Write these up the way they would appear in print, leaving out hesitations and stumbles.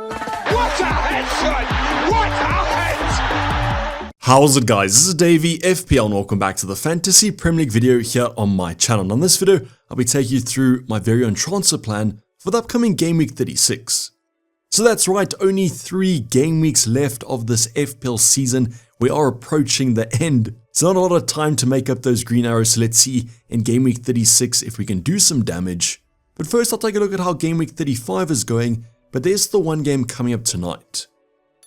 What a headshot! What a head! How's it, guys? This is Dayvy, FPL, and welcome back to the Fantasy Premier League video here on my channel. On this video, I'll be taking you through my very own transfer plan for the upcoming Game Week 36. So that's right, only 3 game weeks left of this FPL season. We are approaching the end. It's not a lot of time to make up those green arrows, so let's see in Game Week 36 if we can do some damage. But first, I'll take a look at how Game Week 35 is going, but there's the one game coming up tonight.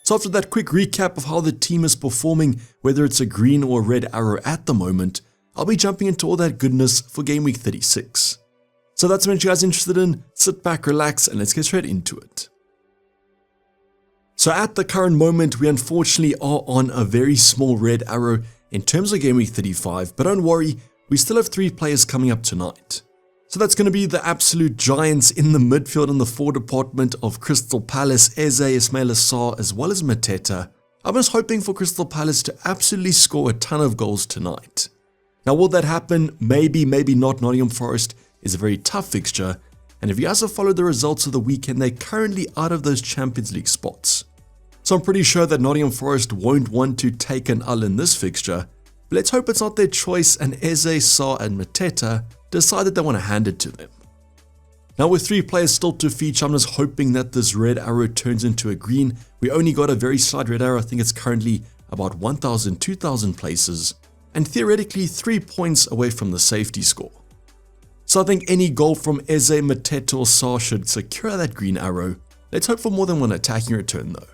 So after that quick recap of how the team is performing, whether it's a green or a red arrow at the moment, I'll be jumping into all that goodness for Game Week 36. So that's what you guys are interested in. Sit back, relax, and let's get straight into it. So at the current moment, we unfortunately are on a very small red arrow in terms of Game Week 35, but don't worry, we still have 3 players coming up tonight. So that's going to be the absolute giants in the midfield and the forward department of Crystal Palace, Eze, Ismail Assar, as well as Mateta. I was hoping for Crystal Palace to absolutely score a ton of goals tonight. Now will that happen? Maybe, maybe not. Nottingham Forest is a very tough fixture, and if you guys have followed the results of the weekend, they're currently out of those Champions League spots. So I'm pretty sure that Nottingham Forest won't want to take an L in this fixture, but let's hope it's not their choice and Eze, Sarr and Mateta decide that they want to hand it to them. Now with 3 players still to feature, I'm just hoping that this red arrow turns into a green. We only got a very slight red arrow. I think it's currently about 1,000, 2,000 places, and theoretically 3 points away from the safety score. So I think any goal from Eze, Mateta or Sarr should secure that green arrow. Let's hope for more than one attacking return though.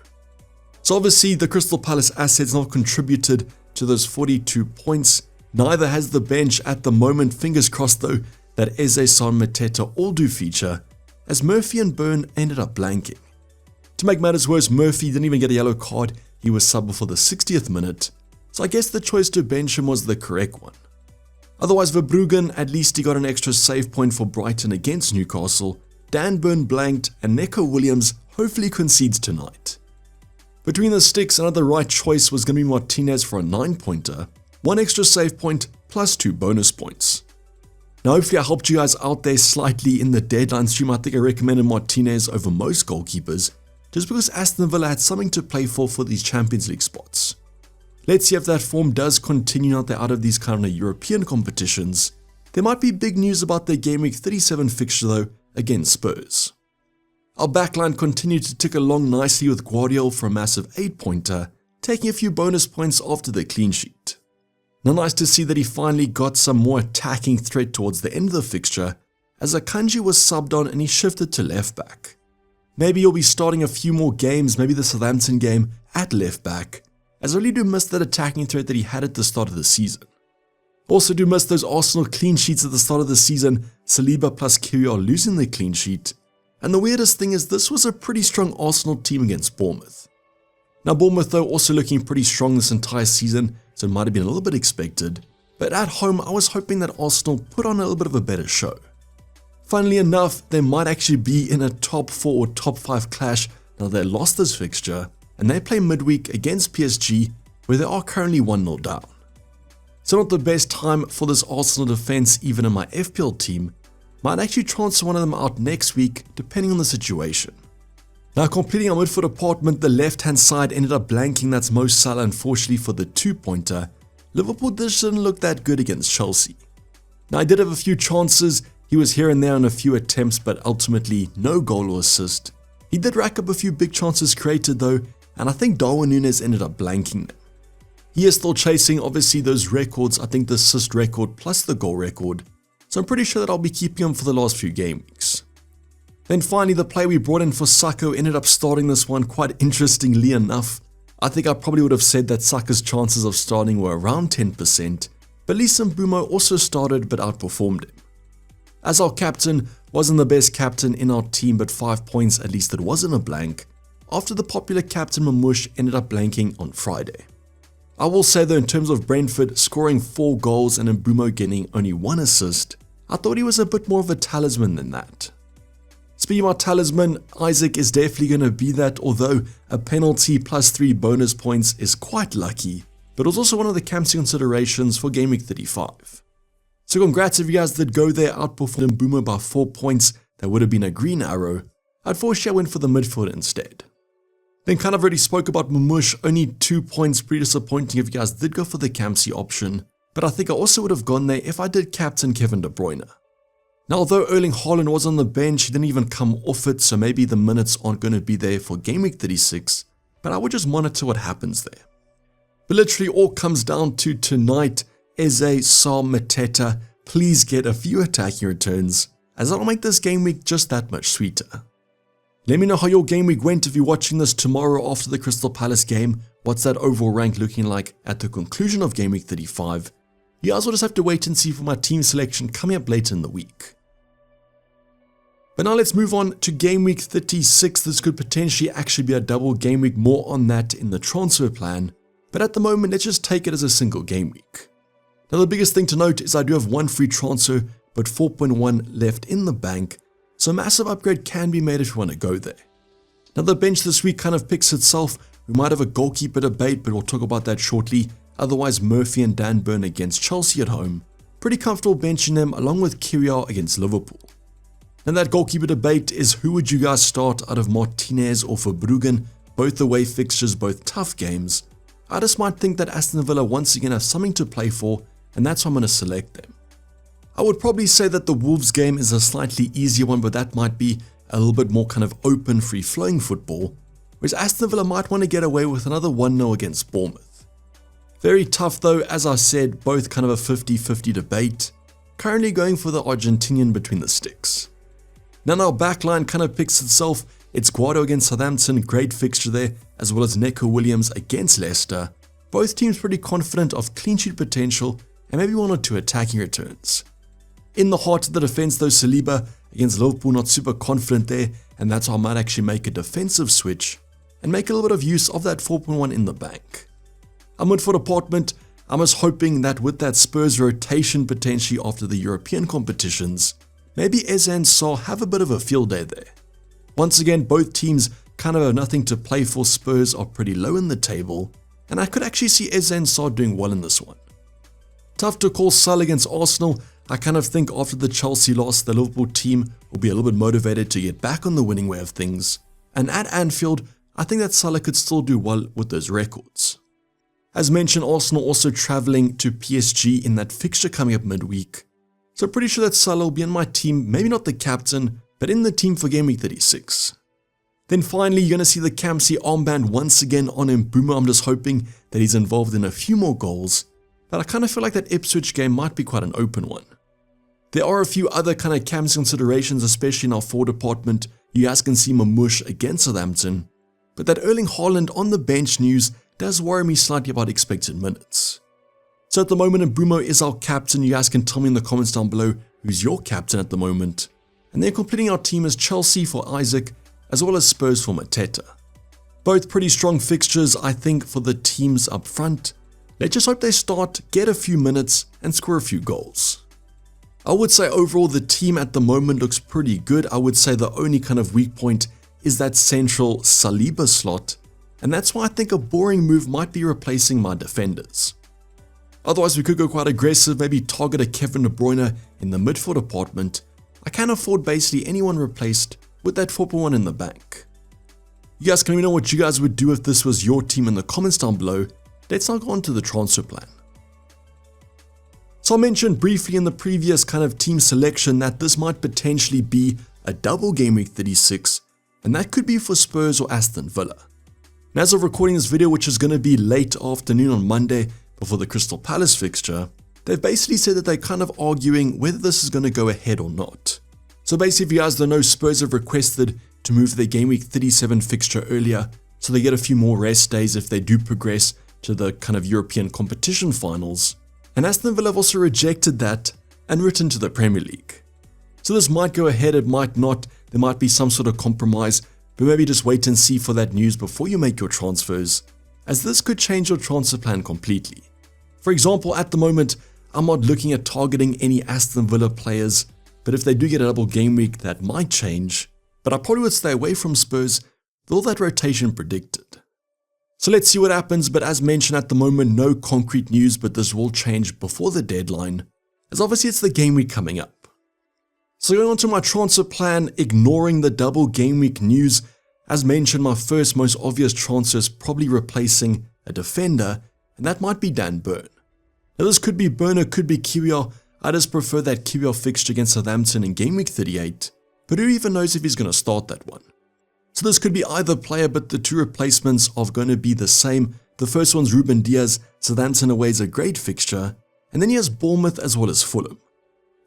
So obviously the Crystal Palace assets not contributed to those 42 points. Neither has the bench at the moment. Fingers crossed though that Eze, Sarr and Mateta all do feature, as Murphy and Byrne ended up blanking. To make matters worse, Murphy didn't even get a yellow card. He was subbed for the 60th minute, so I guess the choice to bench him was the correct one. Otherwise, Verbruggen, at least he got an extra save point for Brighton against Newcastle. Dan Burn blanked, and Neco Williams hopefully concedes tonight. Between the sticks, another right choice was going to be Martinez for a 9-pointer, 1 extra save point plus 2 bonus points. Now hopefully I helped you guys out there slightly in the deadline stream. I think I recommended Martinez over most goalkeepers, just because Aston Villa had something to play for these Champions League spots. Let's see if that form does continue now they're out of these kind of European competitions. There might be big news about their Game Week 37 fixture though, against Spurs. Our backline continued to tick along nicely with Guardiola for a massive 8-pointer, taking a few bonus points after the clean sheet. Now nice to see that he finally got some more attacking threat towards the end of the fixture, as Akanji was subbed on and he shifted to left back. Maybe he'll be starting a few more games, maybe the Southampton game, at left back, as I really do miss that attacking threat that he had at the start of the season. Also do miss those Arsenal clean sheets at the start of the season. Saliba plus Kiri are losing the clean sheet. And the weirdest thing is this was a pretty strong Arsenal team against Bournemouth. Now Bournemouth though also looking pretty strong this entire season, so it might have been a little bit expected. But at home I was hoping that Arsenal put on a little bit of a better show. Funnily enough, they might actually be in a top 4 or top 5 clash now they lost this fixture, and they play midweek against PSG where they are currently 1-0 down. So not the best time for this Arsenal defense even in my FPL team. Might actually transfer one of them out next week depending on the situation. Now completing our midfield department, the left hand side ended up blanking. That's Mo Salah unfortunately for the 2-pointer. Liverpool didn't look that good against Chelsea. Now I did have a few chances. He was here and there on a few attempts, but ultimately no goal or assist. He did rack up a few big chances created though, and I think Darwin Núñez ended up blanking them. He is still chasing obviously those records, I think the assist record plus the goal record. So I'm pretty sure that I'll be keeping him for the last few game weeks. Then finally the play we brought in for Sako ended up starting this one quite interestingly enough. I think I probably would have said that Saka's chances of starting were around 10%, but Lee Mbumo also started but outperformed him. As our captain wasn't the best captain in our team, but 5 points at least it wasn't a blank, after the popular captain Mamush ended up blanking on Friday. I will say though, in terms of Brentford scoring 4 goals and Mbumo getting only 1 assist, I thought he was a bit more of a talisman than that. Speaking about talisman, Isaac is definitely going to be that, although a penalty plus 3 bonus points is quite lucky, but it was also one of the captaincy considerations for Game Week 35. So congrats if you guys did go there, outperformed Mbumo by 4 points. That would have been a green arrow. Unfortunately I went for the midfield instead. Then kind of already spoke about Mamush, only 2 points, pretty disappointing if you guys did go for the Kamsi option, but I think I also would have gone there if I did captain Kevin De Bruyne. Now although Erling Haaland was on the bench, he didn't even come off it, so maybe the minutes aren't going to be there for Game Week 36, but I would just monitor what happens there. But literally all comes down to tonight, Eze, Sar, Mateta, please get a few attacking returns, as that'll make this game week just that much sweeter. Let me know how your game week went if you're watching this tomorrow after the Crystal Palace game. What's that overall rank looking like at the conclusion of game week 35? You guys will just have to wait and see for my team selection coming up later in the week. But now let's move on to game week 36. This could potentially actually be a double game week, more on that in the transfer plan. But at the moment, let's just take it as a single game week. Now the biggest thing to note is I do have one free transfer, but 4.1 left in the bank, so a massive upgrade can be made if you want to go there. Now the bench this week kind of picks itself. We might have a goalkeeper debate, but we'll talk about that shortly. Otherwise, Murphy and Dan Burn against Chelsea at home. Pretty comfortable benching them along with Kyriel against Liverpool. And that goalkeeper debate is who would you guys start out of Martinez or Verbruggen? Both away fixtures, both tough games. I just might think that Aston Villa once again have something to play for, and that's why I'm going to select them. I would probably say that the Wolves game is a slightly easier one, but that might be a little bit more kind of open, free-flowing football, whereas Aston Villa might want to get away with another 1-0 against Bournemouth. Very tough though, as I said, both kind of a 50-50 debate. Currently going for the Argentinian between the sticks. Now our backline kind of picks itself. It's Guado against Southampton, great fixture there, as well as Neco Williams against Leicester. Both teams pretty confident of clean sheet potential and maybe 1 or 2 attacking returns. In the heart of the defense though, Saliba against Liverpool, not super confident there, and that's why I might actually make a defensive switch and make a little bit of use of that 4.1 in the bank. Our midfield department, I'm just hoping that with that Spurs rotation potentially after the European competitions, maybe Eze and Sar have a bit of a field day there. Once again, both teams kind of have nothing to play for. Spurs are pretty low in the table, and I could actually see Eze and Sar doing well in this one. Tough to call Salah against Arsenal. I kind of think after the Chelsea loss, the Liverpool team will be a little bit motivated to get back on the winning way of things. And at Anfield, I think that Salah could still do well with those records. As mentioned, Arsenal also travelling to PSG in that fixture coming up midweek. So pretty sure that Salah will be in my team, maybe not the captain, but in the team for game week 36. Then finally, you're going to see the Kamsi armband once again on Mbeumo. I'm just hoping that he's involved in a few more goals, but I kind of feel like that Ipswich game might be quite an open one. There are a few other kind of Kamsi considerations, especially in our forward department. You guys can see Mamush against Southampton, but that Erling Haaland on the bench news does worry me slightly about expected minutes. So at the moment, Mbeumo is our captain. You guys can tell me in the comments down below who's your captain at the moment. And then completing our team is Chelsea for Isaac, as well as Spurs for Mateta. Both pretty strong fixtures, I think, for the teams up front. Let's just hope they start, get a few minutes, and score a few goals. I would say overall the team at the moment looks pretty good. I would say the only kind of weak point is that central Saliba slot, and that's why I think a boring move might be replacing my defenders. Otherwise, we could go quite aggressive, maybe target a Kevin De Bruyne in the midfield department. I can afford basically anyone replaced with that 4.1 in the bank. You guys can let me know what you guys would do if this was your team in the comments down below. Let's now go on to the transfer plan. So I mentioned briefly in the previous kind of team selection that this might potentially be a double game week 36, and that could be for Spurs or Aston Villa. And as of recording this video, which is going to be late afternoon on Monday before the Crystal Palace fixture, they've basically said that they're kind of arguing whether this is going to go ahead or not. So basically, if you guys don't know, Spurs have requested to move their game week 37 fixture earlier, so they get a few more rest days if they do progress to the kind of European competition finals. And Aston Villa have also rejected that and written to the Premier League. So this might go ahead, it might not, there might be some sort of compromise, but maybe just wait and see for that news before you make your transfers, as this could change your transfer plan completely. For example, at the moment, I'm not looking at targeting any Aston Villa players, but if they do get a double game week, that might change. But I probably would stay away from Spurs with all that rotation predicted. So let's see what happens, but as mentioned at the moment, no concrete news, but this will change before the deadline, as obviously it's the game week coming up. So going on to my transfer plan, ignoring the double game week news, As mentioned, my first most obvious transfer is probably replacing a defender, and that might be Dan Burn. Now this could be Burn or could be Kiwior. I just prefer that Kiwior fixture against Southampton in Game Week 38, but who even knows if he's going to start that one. So this could be either player, but the two replacements are going to be the same. The first one's Ruben Diaz. Southampton away is a great fixture, and then he has Bournemouth as well as Fulham.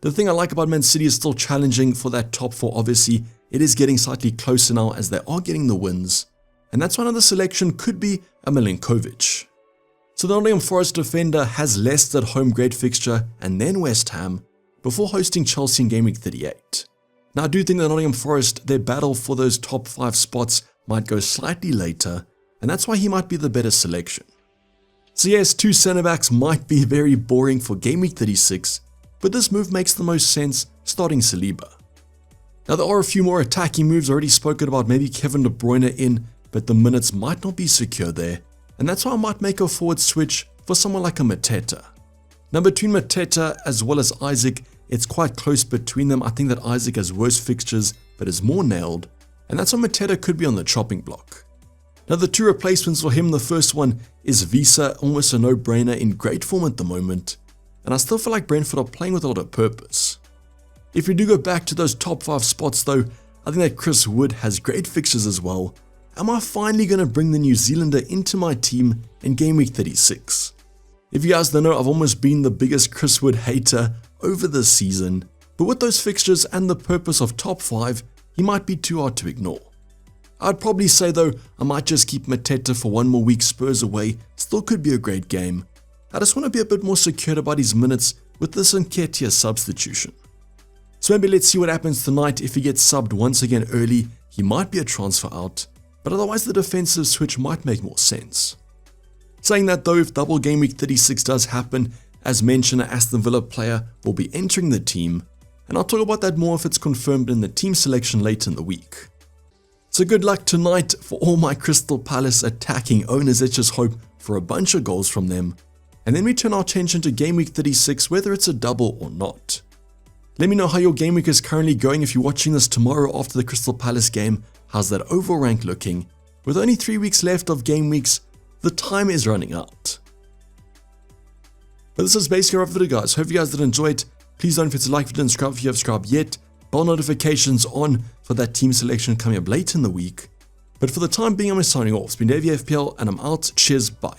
The thing I like about Man City is still challenging for that top 4. Obviously, it is getting slightly closer now as they are getting the wins, and that's why another selection could be a Milinkovic. So the Nottingham Forest defender has Leicester at home, great fixture, and then West Ham, before hosting Chelsea in Game Week 38. Now I do think that Nottingham Forest, their battle for those top 5 spots might go slightly later, and that's why he might be the better selection. So yes, 2 centre-backs might be very boring for Game Week 36, but this move makes the most sense, starting Saliba. Now there are a few more attacking moves already spoken about, maybe Kevin De Bruyne in, but the minutes might not be secure there, and that's why I might make a forward switch for someone like a Mateta. Now between Mateta as well as Isaac, it's quite close between them. I think that Isaac has worse fixtures, but is more nailed, and that's why Mateta could be on the chopping block. Now the 2 replacements for him, the first one is Visa, almost a no-brainer, in great form at the moment, and I still feel like Brentford are playing with a lot of purpose. If we do go back to those top 5 spots though, I think that Chris Wood has great fixtures as well. Am I finally going to bring the New Zealander into my team in Game Week 36? If you guys don't know, I've almost been the biggest Chris Wood hater over this season, but with those fixtures and the purpose of top 5, he might be too hard to ignore. I'd probably say though, I might just keep Mateta for one more week. Spurs away, still could be a great game. I just want to be a bit more secure about his minutes with this Nketiah substitution. So maybe let's see what happens tonight. If he gets subbed once again early, he might be a transfer out, but otherwise the defensive switch might make more sense. Saying that though, if double Game Week 36 does happen, as mentioned, an Aston Villa player will be entering the team, and I'll talk about that more if it's confirmed in the team selection later in the week. So good luck tonight for all my Crystal Palace attacking owners. Let's just hope for a bunch of goals from them, and then we turn our attention to Game Week 36, whether it's a double or not. Let me know how your game week is currently going. If you're watching this tomorrow after the Crystal Palace game, how's that overall rank looking? With only 3 weeks left of game weeks, the time is running out. But this is basically our video, guys. Hope you guys did enjoy it. Please don't forget to like if you didn't subscribe if you have subscribed yet. Bell notifications on for that team selection coming up late in the week. But for the time being, I'm signing off. It's been Dayvy FPL, and I'm out. Cheers, bye.